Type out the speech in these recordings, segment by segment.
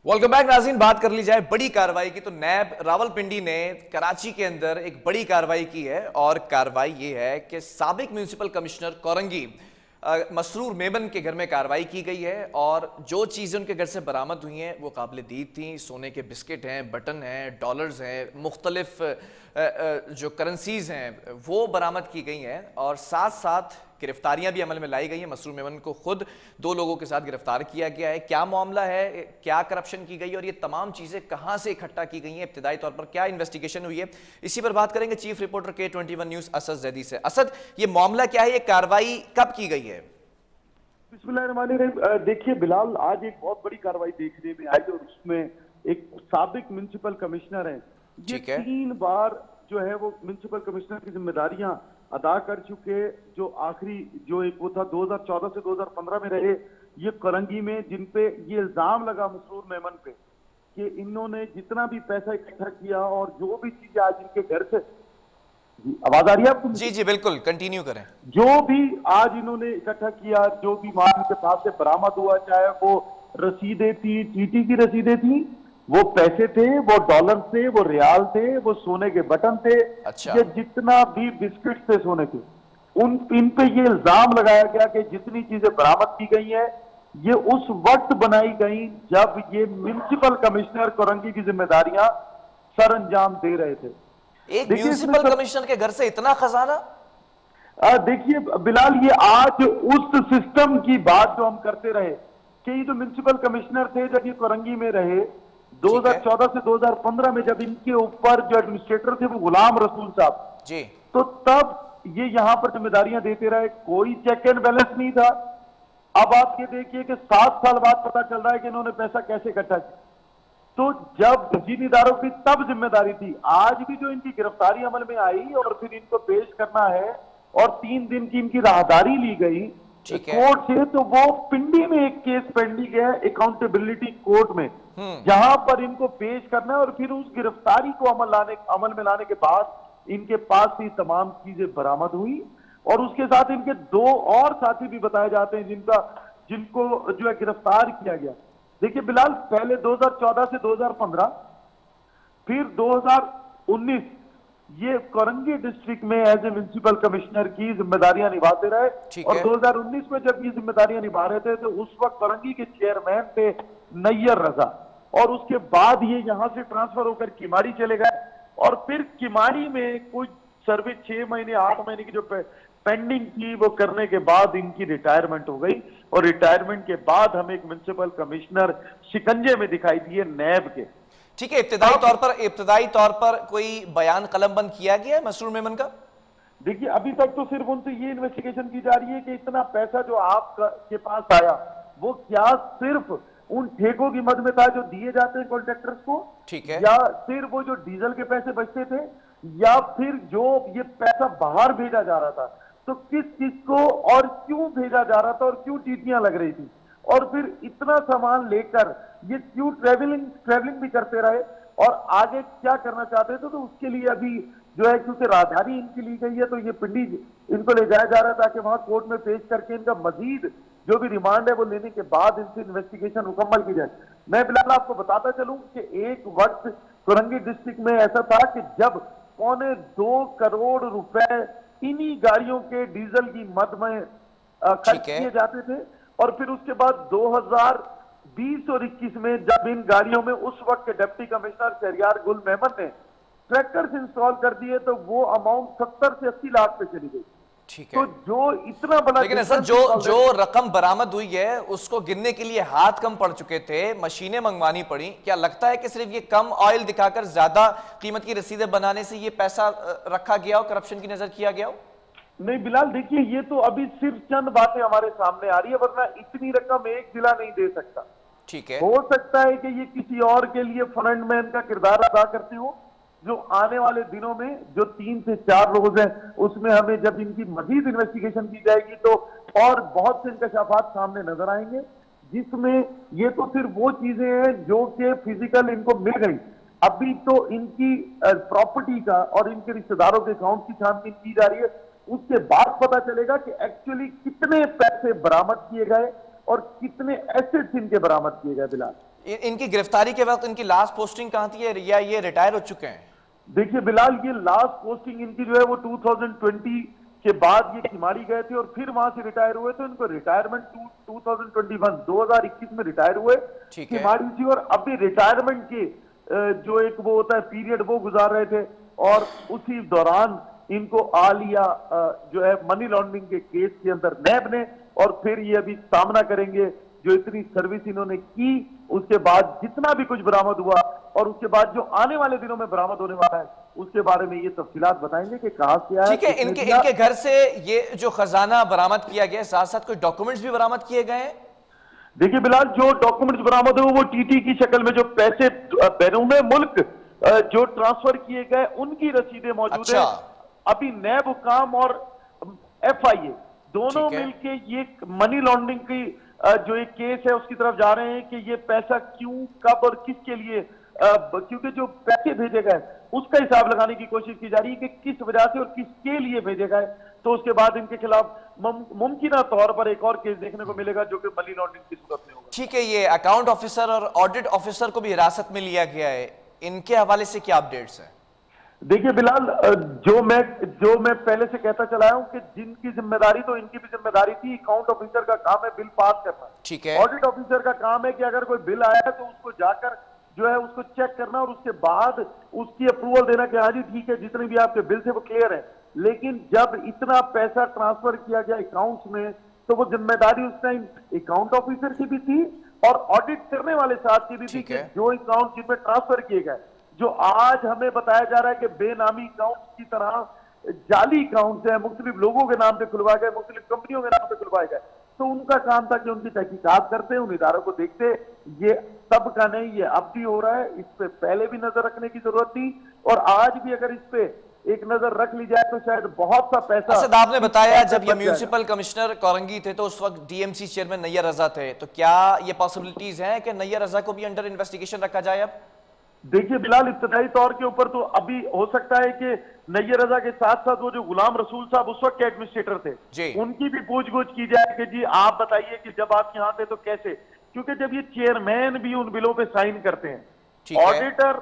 Welcome back नाज़रीन। बात कर ली जाए बड़ी कार्रवाई की तो नैब रावलपिंडी ने कराची के अंदर एक बड़ी कार्रवाई की है और कार्रवाई ये है कि साबिक म्यूनिसिपल कमिश्नर कोरंगी मसरूर मेमन के घर में कार्रवाई की गई है और जो चीज़ें उनके घर से बरामद हुई हैं वो काबिल दीद थी। सोने के बिस्किट हैं, बटन हैं, डॉलर्स हैं, मुख्तलिफ जो करेंसीज हैं वो बरामद की गई हैं और साथ साथ गिरफ्तारियां भी अमल में लाई गई हैं। मसरूर मेमन को खुद 2 लोगों के साथ गिरफ्तार किया गया है। क्या मामला है, क्या करप्शन की गई और ये तमाम चीजें कहां से इकट्ठा की गई हैं, इब्तिदाई तौर पर क्या इन्वेस्टिगेशन हुई है, इसी पर बात करेंगे chief reporter K21 news Asad Zaidi से। असद, ये मामला क्या है, ये कार्रवाई कब की गई है? बिस्मिल्लाहिर्रहमानिर्रहीम। देखिए बिलाल, आज एक बहुत बड़ी कार्रवाई देखने में आई और उसमें एक साबिक म्युनिसिपल कमिश्नर है। ये ठीक है। 3 बार जो है वो म्युनिसिपल कमिश्नर की जिम्मेदारियां अदा कर चुके। जो आखिरी जो एक वो था 2014 से 2015 में रहे ये कोरंगी में, जिन पे ये इल्जाम लगा मसरूर मेमन पे कि इन्होंने जितना भी पैसा इकट्ठा किया और जो भी चीजें आज इनके घर से, आवाज आ रही है आपको? जी जी बिल्कुल, कंटिन्यू करें। जो भी आज इन्होंने इकट्ठा किया, जो भी माल इनके पास से बरामद हुआ, चाहे वो रसीदें थी, टीटी की रसीदें थी, वो पैसे थे, वो डॉलर थे, वो रियाल थे, वो सोने के बटन थे, अच्छा। ये जितना भी बिस्किट थे सोने के, इन पे ये इल्जाम लगाया गया कि जितनी चीजें बरामद की गई हैं ये उस वक्त बनाई गई जब ये म्युनिसिपल कमिश्नर कोरंगी की जिम्मेदारियां सर अंजाम दे रहे थे। एक म्यूनिसिपल कमिश्नर के घर से इतना खजाना? देखिए बिलाल, ये आज उस सिस्टम की बात जो हम करते रहे कि ये जो म्युनिसिपल कमिश्नर थे जब ये कोरंगी में रहे 2014 से 2015 में, जब इनके ऊपर जो एडमिनिस्ट्रेटर थे वो गुलाम रसूल साहब जी, तो तब ये यहां पर जिम्मेदारियां देते रहे, कोई चेक एंड बैलेंस नहीं था। अब आप ये देखिए कि 7 साल बाद पता चल रहा है कि इन्होंने पैसा कैसे इकट्ठा किया। तो जब जिन इदारों की तब जिम्मेदारी थी, आज भी जो इनकी गिरफ्तारी अमल में आई और फिर इनको पेश करना है और 3 दिन की इनकी राहदारी ली गई कोर्ट से, तो वो पिंडी में एक केस पेंडिंग है अकाउंटेबिलिटी कोर्ट में, जहां पर इनको पेश करना है और फिर उस गिरफ्तारी को अमल में लाने के बाद इनके पास ही तमाम चीजें बरामद हुई और उसके साथ इनके 2 और साथी भी बताए जाते हैं जिनको जो है गिरफ्तार किया गया। देखिए बिलाल, पहले 2014 से 2015, फिर 2019 ये कोरंगी डिस्ट्रिक्ट में एज ए म्युनिसिपल कमिश्नर की जिम्मेदारियां निभाते रहे और 2019 में जब ये जिम्मेदारियां निभा रहे थे तो उस वक्त कोरंगी के चेयरमैन थे नैयर रजा और उसके बाद ये यहां से ट्रांसफर होकर किमारी चले गए और फिर किमारी में कुछ सर्विस 6 महीने 8 महीने की जो पेंडिंग थी वो करने के बाद इनकी रिटायरमेंट हो गई और रिटायरमेंट के बाद हमें एक म्युनिसिपल कमिश्नर शिकंजे में दिखाई दिए नैब के। ठीक है, इब्तिदाई तौर पर कोई बयान कलमबंद किया गया है मसरूर मेमन का? देखिए अभी तक तो सिर्फ उनसे ये इन्वेस्टिगेशन की जा रही है कि इतना पैसा जो आपके पास आया वो क्या सिर्फ उन ठेकों की मद में था जो दिए जाते हैं कॉन्ट्रैक्टर्स को, ठीक है, या फिर वो जो डीजल के पैसे बचते थे, या फिर जो ये पैसा बाहर भेजा जा रहा था, तो किस किस को और क्यों भेजा जा रहा था और क्यों टीटियां लग रही थी और फिर इतना सामान लेकर ये क्यों ट्रेवलिंग भी करते रहे और आगे क्या करना चाहते थे। तो उसके लिए अभी जो है क्योंकि राजधानी इनकी ली गई है तो ये पिंडी इनको ले जाया जा रहा है ताकि वहां कोर्ट में पेश करके इनका मजीद जो भी रिमांड है वो लेने के बाद इनसे इन्वेस्टिगेशन मुकम्मल की जाए। मैं बिलाल आपको बताता चलूं कि एक वक्त कोरंगी डिस्ट्रिक्ट में ऐसा था कि जब 2.25 करोड़ रुपए इन्हीं गाड़ियों के डीजल की मद में खर्च किए जाते थे और फिर उसके बाद 2020 और 21 में जब इन गाड़ियों में उस वक्त के डिप्टी कमिश्नर शहरियार गुल मेमन ने ट्रैक्टर्स इंस्टॉल कर दिए तो वो अमाउंट 70 से 80 लाख पे चली गई। ठीक है, तो जो इतना बड़ा, लेकिन सर जो रकम बरामद हुई है उसको गिनने के लिए हाथ कम पड़ चुके थे, मशीनें मंगवानी पड़ी। क्या लगता है कि सिर्फ ये कम ऑयल दिखाकर ज्यादा कीमत की रसीदें बनाने से ये पैसा रखा गया हो, करप्शन की नजर किया गया हो? नहीं बिलाल, देखिए ये तो अभी सिर्फ चंद बातें हमारे सामने आ रही है, वरना इतनी रकम एक जिला नहीं दे सकता। ठीक है, हो सकता है कि ये किसी और के लिए फ्रंटमैन का किरदार अदा करते हो जो आने वाले दिनों में जो 3 से 4 रोज हैं उसमें हमें जब इनकी मजीद इन्वेस्टिगेशन की जाएगी तो और बहुत से इंकशाफात सामने नजर आएंगे, जिसमें ये तो सिर्फ वो चीजें हैं जो कि फिजिकल इनको मिल गई। अभी तो इनकी प्रॉपर्टी का और इनके रिश्तेदारों के अकाउंट की छानबीन की जा रही है, उसके बाद पता चलेगा कि एक्चुअली कितने पैसे बरामद किए गए और कितने एसेट्स इनके बरामद किए गए। बिलाल, इनकी गिरफ्तारी के वक्त इनकी लास्ट पोस्टिंग कहाँ थी या ये रिटायर हो चुके हैं? देखिए बिलाल, ये लास्ट पोस्टिंग इनकी जो है वो 2020 के बाद ये खिमाड़ी गए थे और फिर वहां से रिटायर हुए, तो इनको रिटायरमेंट 2021 में रिटायर हुए ठीक है। खिमाड़ी थी, और अभी रिटायरमेंट के जो एक वो होता है पीरियड, वो गुजार रहे थे, और उसी दौरान इनको आलिया जो है मनी लॉन्ड्रिंग के केस के अंदर नैब ने, और फिर ये अभी सामना करेंगे जो इतनी सर्विस इन्होंने की, उसके बाद जितना भी कुछ बरामद हुआ और उसके बाद जो आने वाले दिनों में बरामद होने वाला है उसके बारे में ये तफसीलात बताएंगे कि कहां से आया। ठीक है, इनके घर से ये जो खजाना बरामद किया गया, साथ साथ कोई डॉक्यूमेंट्स भी बरामद किए गए हैं? देखिए बिलाल, जो डॉक्यूमेंट्स बरामद हुए वो टीटी की शक्ल में जो पैसे बैरून मुल्क जो ट्रांसफर किए गए उनकी रसीदें मौजूद अच्छा। है। अभी नैब हुकाम और FIA दोनों मिलके ये मनी लॉन्ड्रिंग की जो एक केस है उसकी तरफ जा रहे हैं कि ये पैसा क्यों, कब और किसके लिए, क्योंकि जो पैसे भेजे गए उसका हिसाब लगाने की कोशिश की जा रही है कि किस वजह से और किसके लिए भेजे गए। तो उसके बाद इनके खिलाफ मुमकिन तौर पर एक और केस देखने को मिलेगा जो कि मनी लॉन्ड्रिंग की सूरत में होगा। ठीक है, ये अकाउंट ऑफिसर और ऑडिट ऑफिसर को भी हिरासत में लिया गया है, इनके हवाले से क्या अपडेट्स हैं? देखिए बिलाल, जो मैं पहले से कहता चला हूं कि जिनकी जिम्मेदारी, तो इनकी भी जिम्मेदारी थी। अकाउंट ऑफिसर का काम है बिल पास करना, ठीक है। ऑडिट ऑफिसर का काम है कि अगर कोई बिल आया है तो उसको जाकर जो है उसको चेक करना और उसके बाद उसकी अप्रूवल देना कि हाँ जी ठीक है, जितने भी आपके बिल थे वो क्लियर है। लेकिन जब इतना पैसा ट्रांसफर किया गया अकाउंट्स में, तो वो जिम्मेदारी उस टाइम अकाउंट ऑफिसर की भी थी और ऑडिट करने वाले साहब की भी थी कि जो अकाउंट जिनमें ट्रांसफर किए गए, जो आज हमें बताया जा रहा है कि बेनामी अकाउंट की तरह जाली अकाउंट्स हैं, मुख्तलिफ लोगों के नाम पे खुलवाए गए, मुख्तलिफ कंपनियों के नाम पे खुलवाए गए, तो उनका काम था कि उनकी तहकीकात करते, उन इदारों को देखते। ये तब का नहीं, ये अब भी हो रहा है, इस पे पहले भी नजर रखने की जरूरत थी, और आज भी अगर इस पे एक नजर रख ली जाए तो शायद बहुत सा पैसा। असद, आपने बताया जब ये म्युनिसिपल कमिश्नर कोरंगी थे तो उस वक्त DMC चेयरमैन नैयर रजा थे, तो क्या ये पॉसिबिलिटीज हैं कि नैयर रजा को भी अंडर इन्वेस्टिगेशन रखा जाए? अब देखिए बिलाल, इब्तदाई तौर के ऊपर तो अभी हो सकता है कि नैयर रजा के साथ साथ वो जो गुलाम रसूल साहब उस वक्त के एडमिनिस्ट्रेटर थे उनकी भी पूछगछ की जाए कि जी आप बताइए कि जब आप यहाँ थे तो कैसे, क्योंकि जब ये चेयरमैन भी उन बिलों पे साइन करते हैं, ऑडिटर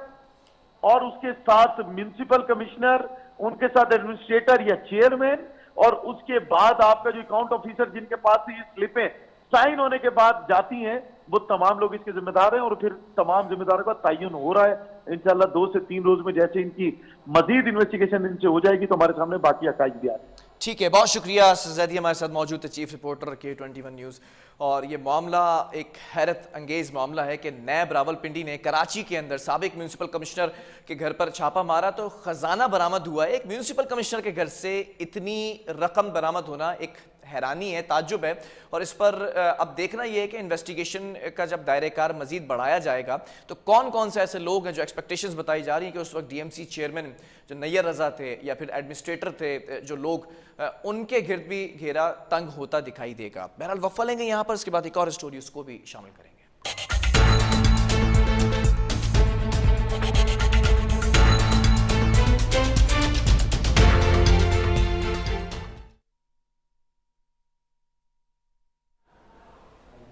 और उसके साथ म्युनिसिपल कमिश्नर, उनके साथ एडमिनिस्ट्रेटर या चेयरमैन, और उसके बाद आपका जो अकाउंट ऑफिसर जिनके पास ये स्लिपें साइन होने के बाद जाती हैं, वो तमाम लोग इसके जिम्मेदार हैं और फिर तमाम जिम्मेदारों का तयन हो रहा है। इंशाल्लाह 2 से 3 रोज में जैसे इनकी मजीद इन्वेस्टिगेशन इनसे हो जाएगी तो हमारे सामने बाकी हकाइक भी आ रहे हैं। ठीक है, बहुत शुक्रिया। जैदी हमारे साथ मौजूद है, चीफ रिपोर्टर K21 न्यूज़। और ये मामला एक हैरत अंगेज मामला है कि नैब रावलपिंडी ने कराची के अंदर साबिक म्यूनिसिपल कमिश्नर के घर पर छापा मारा तो खजाना बरामद हुआ। एक म्यूनिसिपल कमिश्नर के घर से इतनी रकम बरामद होना एक हैरानी है, ताज्जुब है। और इस पर अब देखना यह है कि इन्वेस्टिगेशन का जब दायरे कार मजीद बढ़ाया जाएगा तो कौन कौन से ऐसे लोग हैं जो एक्सपेक्टेशंस बताई जा रही हैं कि उस वक्त DMC चेयरमैन जो नैयर रजा थे या फिर एडमिनिस्ट्रेटर थे जो लोग, उनके गिर्द भी घेरा तंग होता दिखाई देगा। बहरहाल वफ़ा लेंगे यहाँ पर, इसके बाद एक और स्टोरी उसको भी शामिल करेंगे।